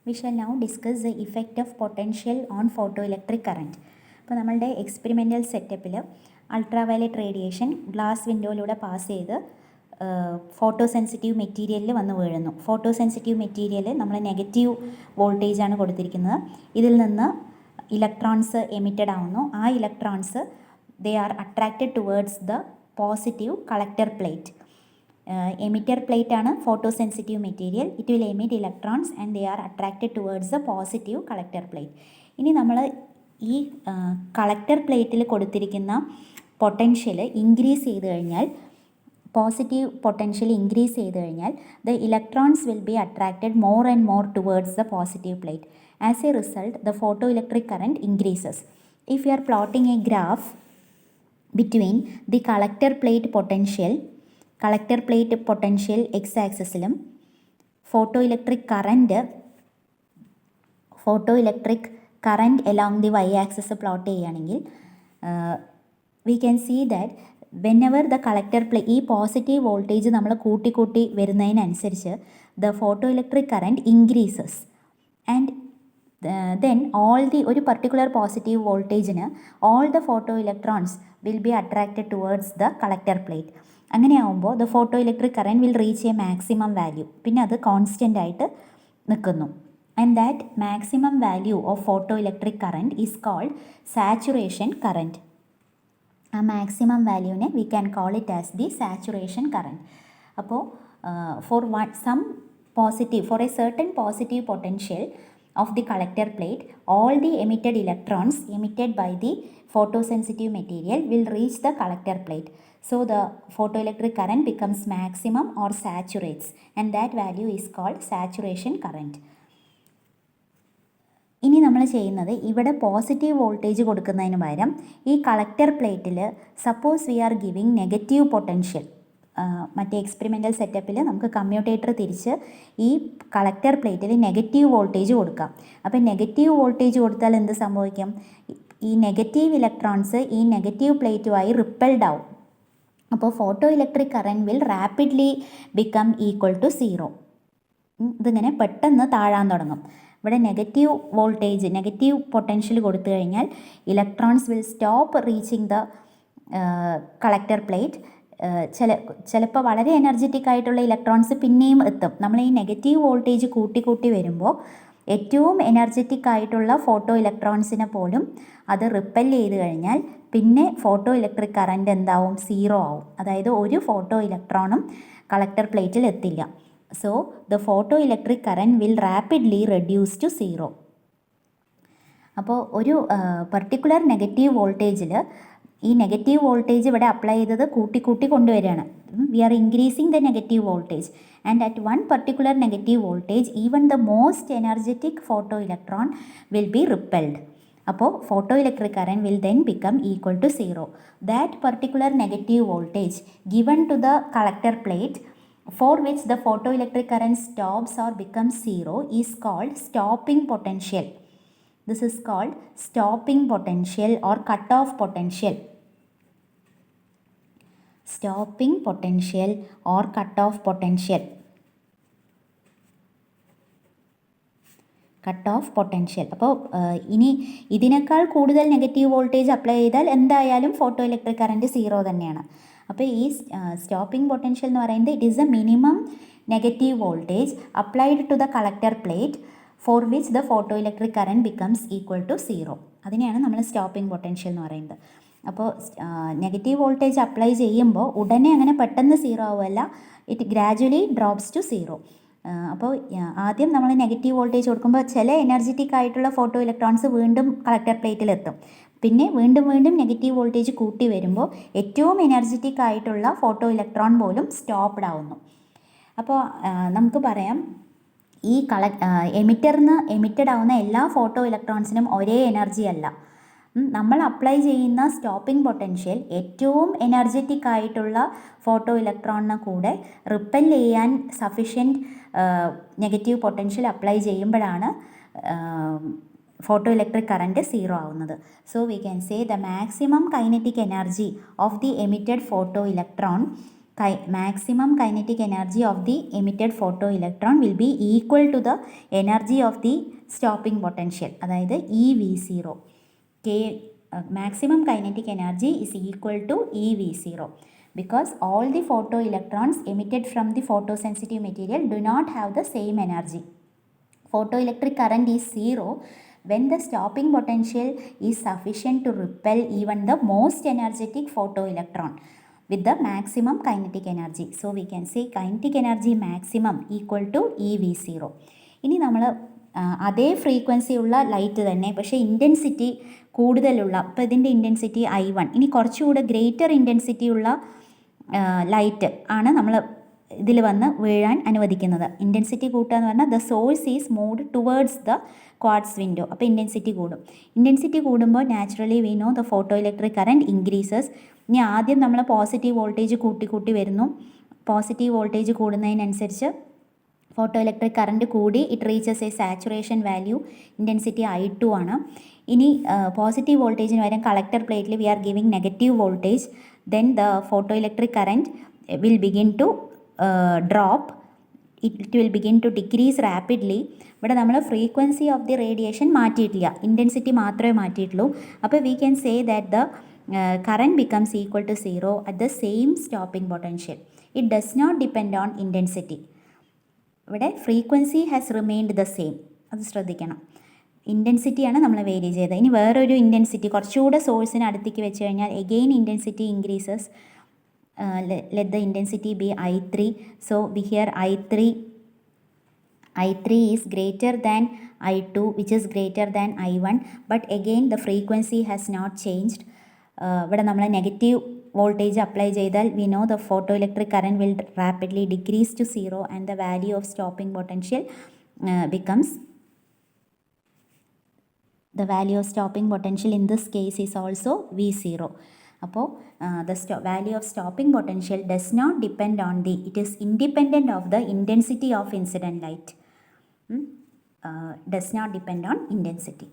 We shall now discuss the effect of potential on photoelectric current. അപ്പോൾ നമ്മളുടെ experimental സെറ്റപ്പിൽ ultraviolet radiation glass വിൻഡോയിലൂടെ pass ചെയ്ത് photo sensitive മെറ്റീരിയലിൽ വന്ന് വീഴുന്നു. ഫോട്ടോ സെൻസിറ്റീവ് മെറ്റീരിയൽ നമ്മൾ നെഗറ്റീവ് വോൾട്ടേജാണ് കൊടുത്തിരിക്കുന്നത്. ഇതിൽ നിന്ന് ഇലക്ട്രോൺസ് എമിറ്റഡ് ആവുന്നു. ആ electrons they are attracted towards the positive collector plate. Emitter plate ആണ് photo sensitive material. It will emit electrons and they are attracted towards the positive collector plate. ഇനി നമ്മൾ ഈ കളക്ടർ പ്ലേറ്റിൽ കൊടുത്തിരിക്കുന്ന പൊട്ടൻഷ്യൽ ഇൻക്രീസ് ചെയ്ത് കഴിഞ്ഞാൽ, പോസിറ്റീവ് പൊട്ടൻഷ്യൽ ഇൻക്രീസ് ചെയ്ത് കഴിഞ്ഞാൽ the electrons will be attracted more and more towards the positive plate. As a result the photo electric current increases. If you are plotting a graph between the collector plate potential X ആക്സിസിലും photo electric current along the Y axis plot ചെയ്യുകയാണെങ്കിൽ we can see that whenever the collector ഈ positive voltage നമ്മൾ കൂട്ടി വരുന്നതിനനുസരിച്ച് the photo electric current increases and then ഒരു particular positive വോൾട്ടേജിന് all the photo electrons will be attracted towards the collector plate. അങ്ങനെയാവുമ്പോൾ the photo electric current will reach a maximum value. പിന്നെ അത് constant ആയിട്ട് നിൽക്കുന്നു. And that maximum value of photo electric current is called saturation current. ആ maximum വാല്യൂവിനെ we can call it as the saturation current. അപ്പോൾ for a certain positive potential of the collector plate, all the emitted electrons emitted by the photosensitive material will reach the collector plate. So the photoelectric current becomes maximum or saturates, and that value is called saturation current. ഇനി നമ്മൾ ചെയ്യുന്നത്, ഇവിടെ positive voltage കൊടുക്കുന്നതിന് പകരം ഈ collector പ്ലേറ്റിൽ suppose V are giving negative potential. മറ്റേ experimental സെറ്റപ്പിൽ നമുക്ക് കമ്മ്യൂട്ടേറ്റർ തിരിച്ച് ഈ കളക്ടർ പ്ലേറ്റിൽ നെഗറ്റീവ് വോൾട്ടേജ് കൊടുക്കാം. അപ്പോൾ നെഗറ്റീവ് വോൾട്ടേജ് കൊടുത്താൽ എന്ത് സംഭവിക്കും? ഈ നെഗറ്റീവ് ഇലക്ട്രോൺസ് ഈ നെഗറ്റീവ് പ്ലേറ്റുമായി റിപ്പൽഡ് ആവും. അപ്പോൾ photo electric current will rapidly become equal to 0. ഇതിങ്ങനെ പെട്ടെന്ന് താഴാൻ തുടങ്ങും. ഇവിടെ നെഗറ്റീവ് വോൾട്ടേജ്, നെഗറ്റീവ് പൊട്ടൻഷ്യൽ കൊടുത്തു കഴിഞ്ഞാൽ electrons will stop reaching the collector plate. ചിലപ്പോൾ വളരെ എനർജറ്റിക് ആയിട്ടുള്ള ഇലക്ട്രോൺസ് പിന്നെയും എത്തും. നമ്മൾ ഈ നെഗറ്റീവ് വോൾട്ടേജ് കൂട്ടി വരുമ്പോൾ ഏറ്റവും എനർജറ്റിക് ആയിട്ടുള്ള ഫോട്ടോ ഇലക്ട്രോൺസിനെ പോലും അത് റിപ്പൽ ചെയ്ത് കഴിഞ്ഞാൽ പിന്നെ ഫോട്ടോ ഇലക്ട്രിക് കറണ്ട് എന്താവും? 0 ആവും. അതായത് ഒരു ഫോട്ടോ ഇലക്ട്രോണും കളക്ടർ പ്ലേറ്റിൽ എത്തില്ല. So the photo electric current will rapidly reduce to 0. അപ്പോൾ ഒരു പർട്ടിക്കുലർ നെഗറ്റീവ് വോൾട്ടേജിൽ ഈ നെഗറ്റീവ് വോൾട്ടേജ് ഇവിടെ അപ്ലൈ ചെയ്തത് കൂട്ടി കൊണ്ടുവരികയാണ്. We are increasing the negative voltage and at one particular negative voltage even the most energetic photo electron will be repelled. അപ്പോൾ photo electric current will then become equal to 0. That particular negative voltage given to the collector plate for which the photoelectric current stops or becomes 0 is called stopping potential. This is called stopping potential or cut-off potential. Stopping potential or cut-off potential. Cut-off potential. അപ്പോൾ ഇനി ഇതിനേക്കാൾ കൂടുതൽ negative voltage apply ചെയ്താൽ എന്തായാലും photo electric current 0 തന്നെയാണ്. അപ്പോൾ ഈ stopping potential എന്ന് പറയുന്നത് it is a minimum negative voltage applied to the collector plate for which the photo electric current becomes equal to 0. അതിനെയാണ് നമ്മൾ സ്റ്റോപ്പിംഗ് പൊട്ടൻഷ്യൽ എന്ന് പറയുന്നത്. അപ്പോൾ നെഗറ്റീവ് വോൾട്ടേജ് അപ്ലൈ ചെയ്യുമ്പോൾ ഉടനെ അങ്ങനെ പെട്ടെന്ന് 0 ആവുമല്ല, ഇറ്റ് ഗ്രാജുവലി ഡ്രോപ്സ് ടു 0. അപ്പോൾ ആദ്യം നമ്മൾ നെഗറ്റീവ് വോൾട്ടേജ് കൊടുക്കുമ്പോൾ ചില എനർജറ്റിക് ആയിട്ടുള്ള ഫോട്ടോ ഇലക്ട്രോൺസ് വീണ്ടും കളക്ടർ പ്ലേറ്റിലെത്തും. പിന്നെ വീണ്ടും നെഗറ്റീവ് വോൾട്ടേജ് കൂട്ടി വരുമ്പോൾ ഏറ്റവും എനർജറ്റിക് ആയിട്ടുള്ള ഫോട്ടോ ഇലക്ട്രോൺ പോലും സ്റ്റോപ്ഡ് ആവുന്നു. അപ്പോൾ നമുക്ക് പറയാം, ഈ എമിറ്റഡ് ആവുന്ന എല്ലാ ഫോട്ടോ ഇലക്ട്രോൺസിനും ഒരേ എനർജി അല്ല. നമ്മൾ അപ്ലൈ ചെയ്യുന്ന സ്റ്റോപ്പിംഗ് പൊട്ടൻഷ്യൽ ഏറ്റവും എനർജറ്റിക് ആയിട്ടുള്ള ഫോട്ടോ ഇലക്ട്രോണിനെ കൂടെ റിപ്പൽ ചെയ്യാൻ സഫിഷ്യൻറ്റ് നെഗറ്റീവ് പൊട്ടൻഷ്യൽ അപ്ലൈ ചെയ്യുമ്പോഴാണ് ഫോട്ടോ ഇലക്ട്രിക് കറണ്ട് 0 ആവുന്നത്. So we can say the maximum kinetic energy of the emitted photo electron maximum kinetic energy of the emitted photoelectron will be equal to the energy of the stopping potential, അതായത് EV0. Maximum kinetic energy is equal to EV0 because all the photoelectrons emitted from the photosensitive material do not have the same energy. Photoelectric current is zero when the stopping potential is sufficient to repel even the most energetic photoelectron with the maximum kinetic energy. So we can say kinetic energy maximum equal to EV0. ഇനി നമ്മൾ അതേ frequency ഉള്ള light തന്നെ പക്ഷേ intensity കൂടുതലുള്ള, അപ്പോൾ ഇതിൻ്റെ intensity I1, ഇനി കുറച്ചുകൂടെ ഗ്രേറ്റർ ഇൻറ്റൻസിറ്റി ഉള്ള ലൈറ്റ് ആണ് നമ്മൾ ഇതിൽ വന്ന് വീഴാൻ അനുവദിക്കുന്നത്. ഇൻറ്റൻസിറ്റി കൂട്ടുക എന്ന് പറഞ്ഞാൽ the source is moved towards the quartz window, അപ്പോൾ ഇൻറ്റൻസിറ്റി കൂടും. ഇൻറ്റൻസിറ്റി കൂടുമ്പോൾ naturally we know the photo electric current increases. ഇനി ആദ്യം നമ്മൾ പോസിറ്റീവ് വോൾട്ടേജ് കൂട്ടി വരുന്നു. പോസിറ്റീവ് വോൾട്ടേജ് കൂടുന്നതിനനുസരിച്ച് ഫോട്ടോ ഇലക്ട്രിക് കറൻറ്റ് കൂടി it reaches a saturation value, intensity I2 ആണ്. ഇനി പോസിറ്റീവ് വോൾട്ടേജിന് പകരം കളക്ടർ പ്ലേറ്റിൽ we are giving negative voltage, then the photo electric current will begin to drop, it will begin to decrease rapidly. ഇവിടെ നമ്മൾ frequency of the radiation മാറ്റിയിട്ടില്ല, intensity മാത്രമേ മാറ്റിയിട്ടുള്ളൂ. അപ്പോൾ we can say that the current becomes equal to 0 at the same stopping potential. It does not depend on intensity. ഇവിടെ frequency has remained the same, അത് ശ്രദ്ധിക്കണം. ഇൻറ്റൻസിറ്റിയാണ് നമ്മൾ വേരി ചെയ്തത്. ഇനി വേറൊരു ഇൻറ്റൻസിറ്റി കുറച്ചുകൂടെ സോഴ്സിന് അടുത്തേക്ക് വെച്ച് കഴിഞ്ഞാൽ again intensity increases. Let the intensity B I3. So we here I3 is greater than I2 which is greater than I1, but again the frequency has not changed. ഇവിടെ നമ്മൾ നെഗറ്റീവ് വോൾട്ടേജ് അപ്ലൈ ചെയ്താൽ we know the photo electric current will rapidly decrease to 0 and the value of stopping potential becomes the value of stopping potential in this case is also V0. അപ്പോൾ the value of stopping potential does not depend on it is independent of the intensity of incident light. Does not depend on intensity.